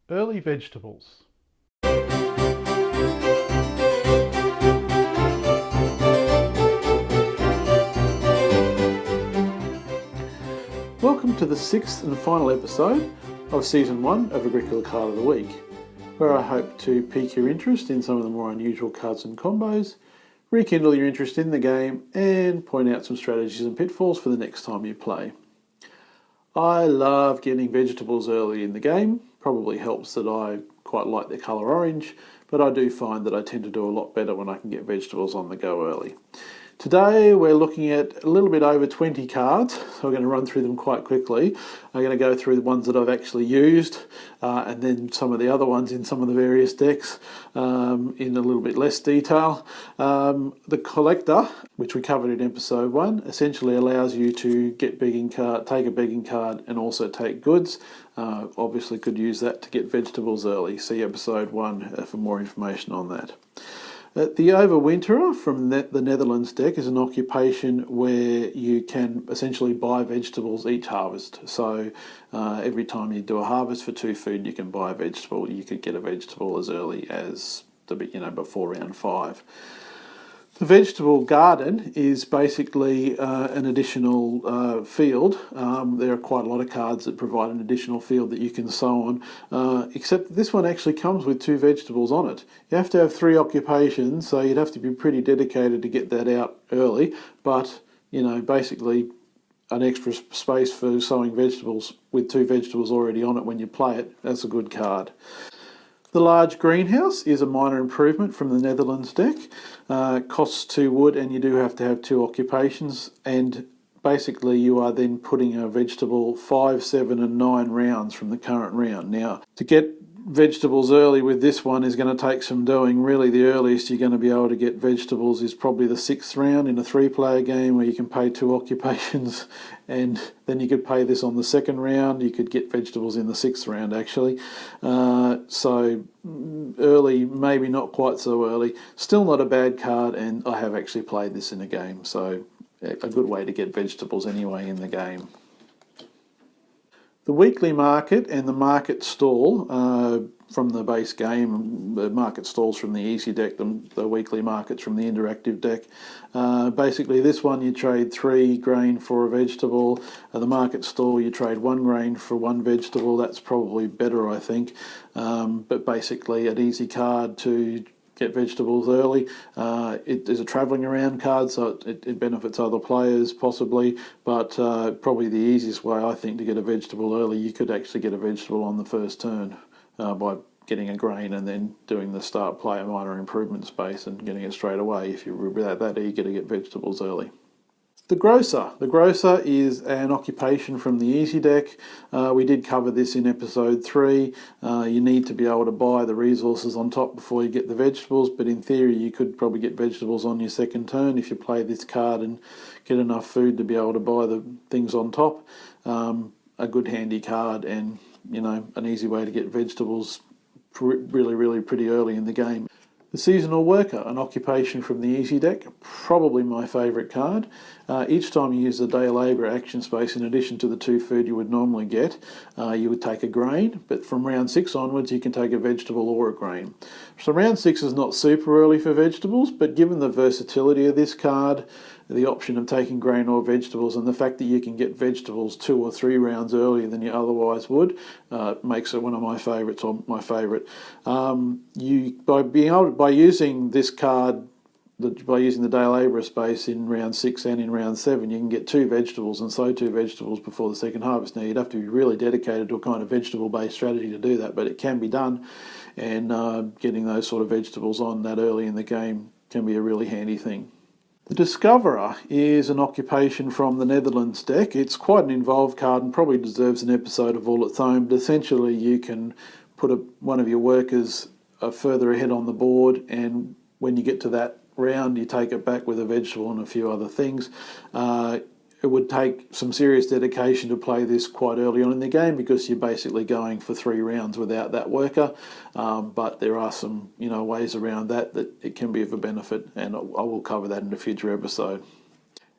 Early vegetables. Welcome to the sixth and final episode of Season 1 of Agricola Card of the Week, where I hope to pique your interest in some of the more unusual cards and combos, rekindle your interest in the game, and point out some strategies and pitfalls for the next time you play. I love getting vegetables early in the game. Probably helps that I quite like the colour orange, but I do find that I tend to do a lot better when I can get vegetables on the go early. Today we're looking at a little bit over 20 cards, so we're going to run through them quite quickly. I'm going to go through the ones that I've actually used, and then some of the other ones in some of the various decks in a little bit less detail. The collector, which we covered in episode 1, essentially allows you to get take a begging card and also take goods. Obviously could use that to get vegetables early. See episode 1 for more information on that. The Overwinterer from the Netherlands deck is an occupation where you can essentially buy vegetables each harvest. So every time you do a harvest for 2 food, you can buy a vegetable. You could get a vegetable as early as before round 5. The vegetable garden is basically an additional field. There are quite a lot of cards that provide an additional field that you can sow on, except this one actually comes with 2 vegetables on it. You have to have 3 occupations, so you'd have to be pretty dedicated to get that out early, but basically an extra space for sowing vegetables with 2 vegetables already on it when you play it, that's a good card. The large greenhouse is a minor improvement from the Netherlands deck. Costs 2 wood and you do have to have 2 occupations, and basically you are then putting a vegetable 5, 7 and 9 rounds from the current round. Now, to get vegetables early with this one is going to take some doing. Really the earliest you're going to be able to get vegetables is probably the 6th round in a 3-player game where you can pay 2 occupations, and then you could pay this on the 2nd round. You could get vegetables in the 6th round actually. So early, maybe not quite so early. Still not a bad card, and I have actually played this in a game, so a good way to get vegetables anyway in the game. The weekly market and the market stall from the base game, the market stalls from the easy deck, the weekly markets from the interactive deck. Basically this one you trade 3 grain for a vegetable. The market stall you trade 1 grain for 1 vegetable. That's probably better, I think. But basically an easy card to get vegetables early. It is a travelling around card, so it benefits other players possibly, but probably the easiest way I think to get a vegetable early, you could actually get a vegetable on the first turn by getting a grain and then doing the start player minor improvement space and getting it straight away if you're that eager to get vegetables early. The grocer. The grocer is an occupation from the easy deck. We did cover this in episode 3. You need to be able to buy the resources on top before you get the vegetables, but in theory you could probably get vegetables on your 2nd turn if you play this card and get enough food to be able to buy the things on top. A good handy card, and an easy way to get vegetables really pretty early in the game. The Seasonal Worker, an occupation from the easy deck, probably my favourite card. Each time you use the day labour action space, in addition to the 2 food you would normally get, you would take a grain, but from round 6 onwards you can take a vegetable or a grain. So round 6 is not super early for vegetables, but given the versatility of this card, the option of taking grain or vegetables, and the fact that you can get vegetables 2 or 3 rounds earlier than you otherwise would, makes it one of my favourites, or my favourite. By using this card, by using the day labourer space in round 6 and in round 7, you can get 2 vegetables and sow 2 vegetables before the 2nd harvest. Now you'd have to be really dedicated to a kind of vegetable-based strategy to do that, but it can be done, and getting those sort of vegetables on that early in the game can be a really handy thing. The Discoverer is an occupation from the Netherlands deck. It's quite an involved card and probably deserves an episode of all its own, but essentially you can put one of your workers further ahead on the board, and when you get to that round you take it back with a vegetable and a few other things. It would take some serious dedication to play this quite early on in the game, because you're basically going for 3 rounds without that worker, but there are some ways around that it can be of a benefit, and I will cover that in a future episode.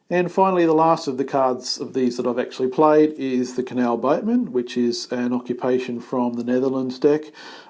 And finally, the last of the cards of these that I've actually played is the Canal Boatman, which is an occupation from the Netherlands deck.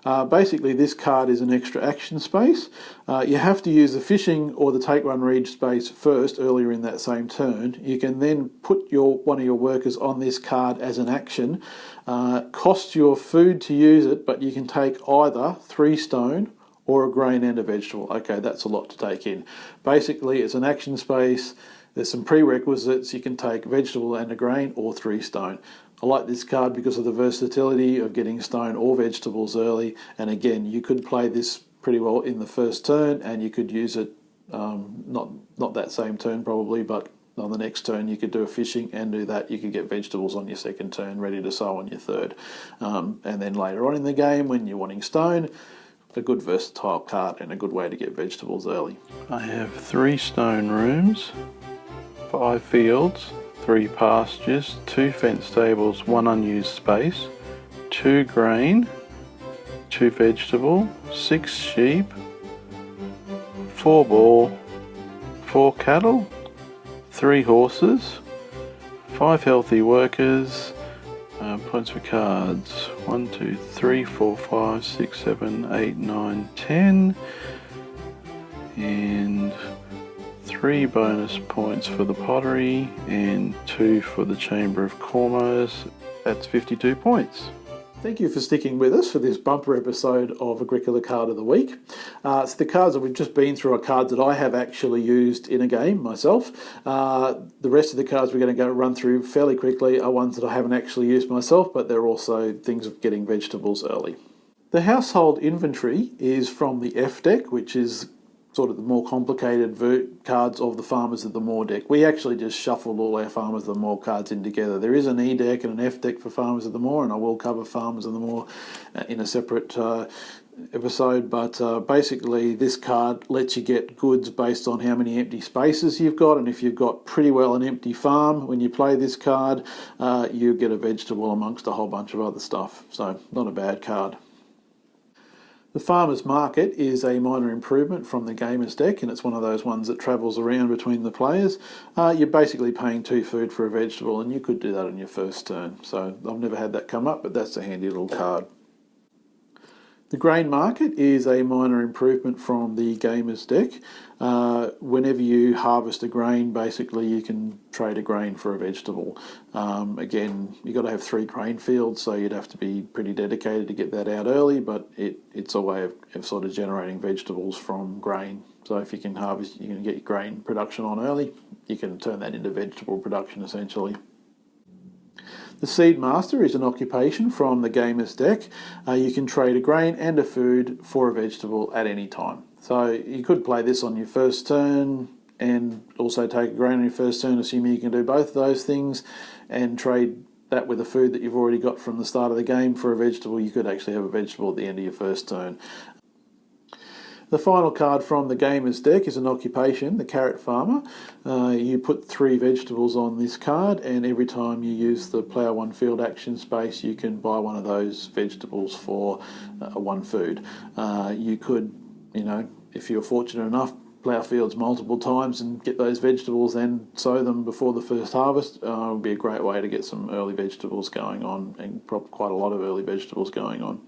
Basically, this card is an extra action space. You have to use the fishing or the take one read space first, earlier in that same turn. You can then put one of your workers on this card as an action. Costs your food to use it, but you can take either 3 stone or a grain and a vegetable. Okay, that's a lot to take in. Basically, it's an action space. There's some prerequisites. You can take vegetable and a grain or 3 stone. I like this card because of the versatility of getting stone or vegetables early. And again, you could play this pretty well in the first turn, and you could use it, not that same turn probably, but on the next turn you could do a fishing and do that. You could get vegetables on your second turn, ready to sow on your third. And then later on in the game, when you're wanting stone, a good versatile card and a good way to get vegetables early. I have 3 stone rooms, 5 fields, 3 pastures, 2 fence stables, 1 unused space, 2 grain, 2 vegetable, 6 sheep, 4 bull, 4 cattle, 3 horses, 5 healthy workers. Points for cards 1, 2, 3, 4, 5, 6, 7, 8, 9, 10, and 3 bonus points for the pottery and 2 for the Chamber of Commerce. That's 52 points. Thank you for sticking with us for this bumper episode of Agricola Card of the Week. So the cards that we've just been through are cards that I have actually used in a game myself. The rest of the cards we're going to run through fairly quickly are ones that I haven't actually used myself, but they're also things of getting vegetables early. The household inventory is from the F deck, which is sort of the more complicated cards of the Farmers of the Moor deck. We actually just shuffled all our Farmers of the Moor cards in together. There is an E deck and an F deck for Farmers of the Moor, and I will cover Farmers of the Moor in a separate episode, but basically this card lets you get goods based on how many empty spaces you've got, and if you've got pretty well an empty farm when you play this card, you get a vegetable amongst a whole bunch of other stuff, so not a bad card. The Farmer's Market is a minor improvement from the Gamer's deck, and it's one of those ones that travels around between the players. You're basically paying 2 food for a vegetable, and you could do that on your first turn. So I've never had that come up, but that's a handy little card. The Grain Market is a minor improvement from the Gamer's deck. Whenever you harvest a grain, basically you can trade a grain for a vegetable. Again, you've got to have 3 grain fields, so you'd have to be pretty dedicated to get that out early, but it's a way of sort of generating vegetables from grain. So if you can harvest, you can get your grain production on early, you can turn that into vegetable production essentially. The Seed Master is an occupation from the Gamer's deck. You can trade a grain and a food for a vegetable at any time. So you could play this on your first turn and also take a grain on your first turn, assuming you can do both of those things, and trade that with a food that you've already got from the start of the game for a vegetable. You could actually have a vegetable at the end of your first turn. The final card from the Gamer's deck is an occupation, the Carrot Farmer. You put 3 vegetables on this card, and every time you use the Plough 1 field action space, you can buy one of those vegetables for 1 food. You could, if you're fortunate enough, plough fields multiple times and get those vegetables, then sow them before the first harvest. It would be a great way to get some early vegetables going on, and quite a lot of early vegetables going on.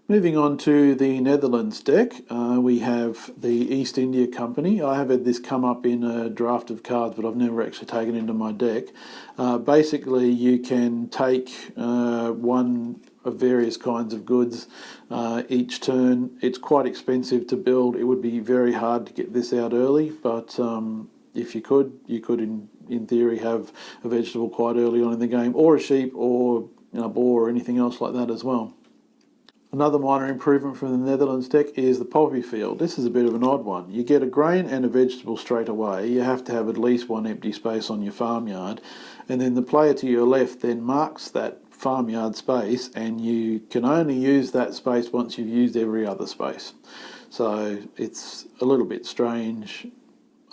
Moving on to the Netherlands deck, we have the East India Company. I have had this come up in a draft of cards, but I've never actually taken into my deck. Basically, you can take one of various kinds of goods each turn. It's quite expensive to build. It would be very hard to get this out early, but if you could in theory have a vegetable quite early on in the game, or a sheep, or a boar, or anything else like that as well. Another minor improvement from the Netherlands deck is the poppy field. This is a bit of an odd one. You get a grain and a vegetable straight away. You have to have at least 1 empty space on your farmyard, and then the player to your left then marks that farmyard space, and you can only use that space once you've used every other space. So it's a little bit strange.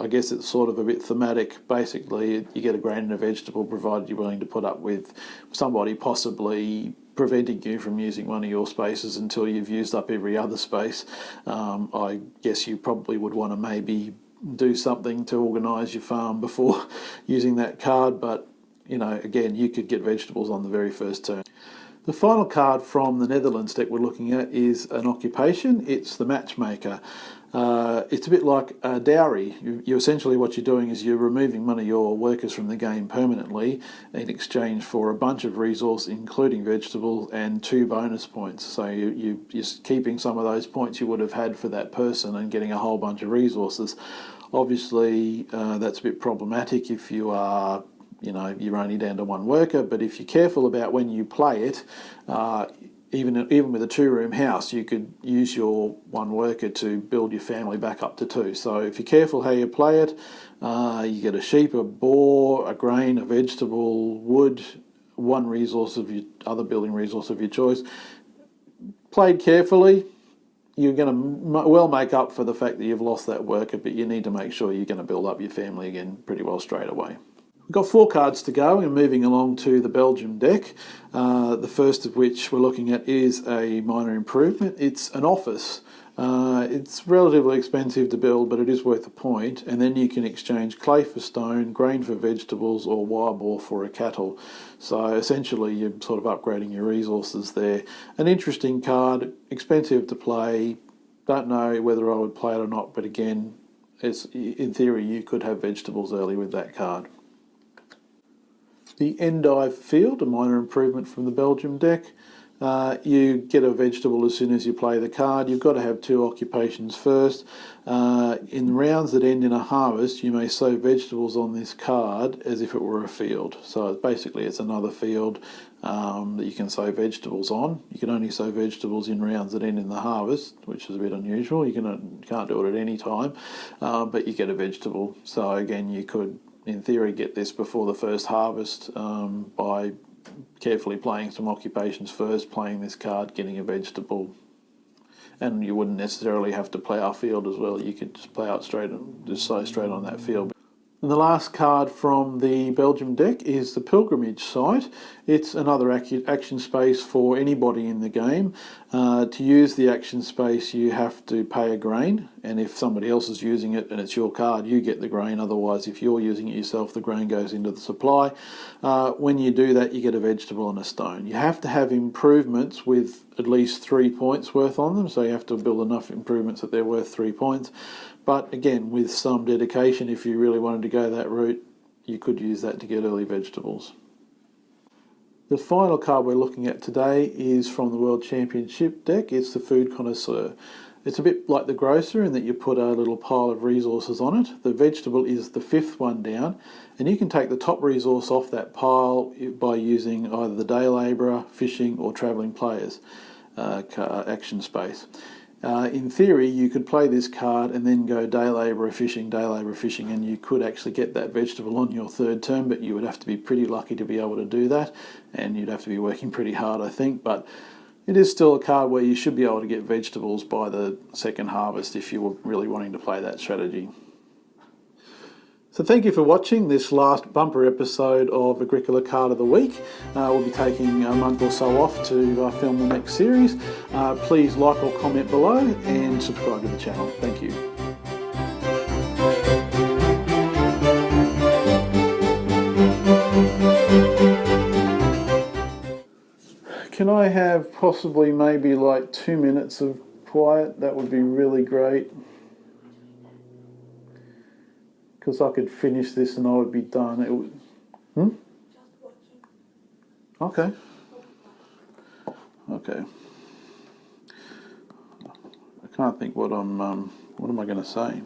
I guess it's sort of a bit thematic. Basically, you get a grain and a vegetable provided you're willing to put up with somebody possibly preventing you from using one of your spaces until you've used up every other space. I guess you probably would want to maybe do something to organise your farm before using that card, but you know, again, you could get vegetables on the very first turn. The final card from the Netherlands deck we're looking at is an occupation. It's the matchmaker. It's a bit like a dowry. You essentially, what you're doing is you're removing one of your workers from the game permanently in exchange for a bunch of resource, including vegetables, and 2 bonus points. So you're keeping some of those points you would have had for that person and getting a whole bunch of resources. Obviously, that's a bit problematic if you are, you know, you're only down to 1 worker, but if you're careful about when you play it, even with a 2-room house, you could use your 1 worker to build your family back up to 2. So if you're careful how you play it, you get a sheep, a boar, a grain, a vegetable, wood, 1 resource of your other building resource of your choice. Played carefully, you're going to well make up for the fact that you've lost that worker, but you need to make sure you're going to build up your family again pretty well straight away. We've got 4 cards to go and moving along to the Belgium deck. The first of which we're looking at is a minor improvement. It's an office. It's relatively expensive to build, but it is worth a point. And then you can exchange clay for stone, grain for vegetables, or wire boar for a cattle. So essentially you're sort of upgrading your resources there. An interesting card, expensive to play. Don't know whether I would play it or not, but again, in theory you could have vegetables early with that card. The Endive Field, a minor improvement from the Belgium deck. You get a vegetable as soon as you play the card. You've got to have 2 occupations first. In rounds that end in a harvest, you may sow vegetables on this card as if it were a field. So basically it's another field that you can sow vegetables on. You can only sow vegetables in rounds that end in the harvest, which is a bit unusual. You can't do it at any time, but you get a vegetable. So again, you could, in theory, get this before the first harvest by carefully playing some occupations first, playing this card, getting a vegetable. And you wouldn't necessarily have to play our field as well. You could just play out straight and just sow straight on that field. And the last card from the Belgium deck is the Pilgrimage Site. It's another action space for anybody in the game. To use the action space, you have to pay a grain, and if somebody else is using it and it's your card, you get the grain. Otherwise, if you're using it yourself, the grain goes into the supply. When you do that, you get a vegetable and a stone. You have to have improvements with at least 3 points worth on them, so you have to build enough improvements that they're worth 3 points. But again, with some dedication, if you really wanted to go that route, you could use that to get early vegetables. The final card we're looking at today is from the World Championship deck. It's the Food Connoisseur. It's a bit like the Grocer in that you put a little pile of resources on it. The vegetable is the 5th one down, and you can take the top resource off that pile by using either the day labourer, fishing, or travelling players action space. In theory, you could play this card and then go day labourer fishing, and you could actually get that vegetable on your 3rd turn, but you would have to be pretty lucky to be able to do that, and you'd have to be working pretty hard, I think. But it is still a card where you should be able to get vegetables by the 2nd harvest if you were really wanting to play that strategy. So thank you for watching this last bumper episode of Agricola Card of the Week. We'll be taking a month or so off to film the next series. Please like or comment below and subscribe to the channel. Thank you. Can I have possibly maybe like 2 minutes of quiet? That would be really great. Because I could finish this and I would be done. It would. Okay. Okay. I can't think what am I going to say.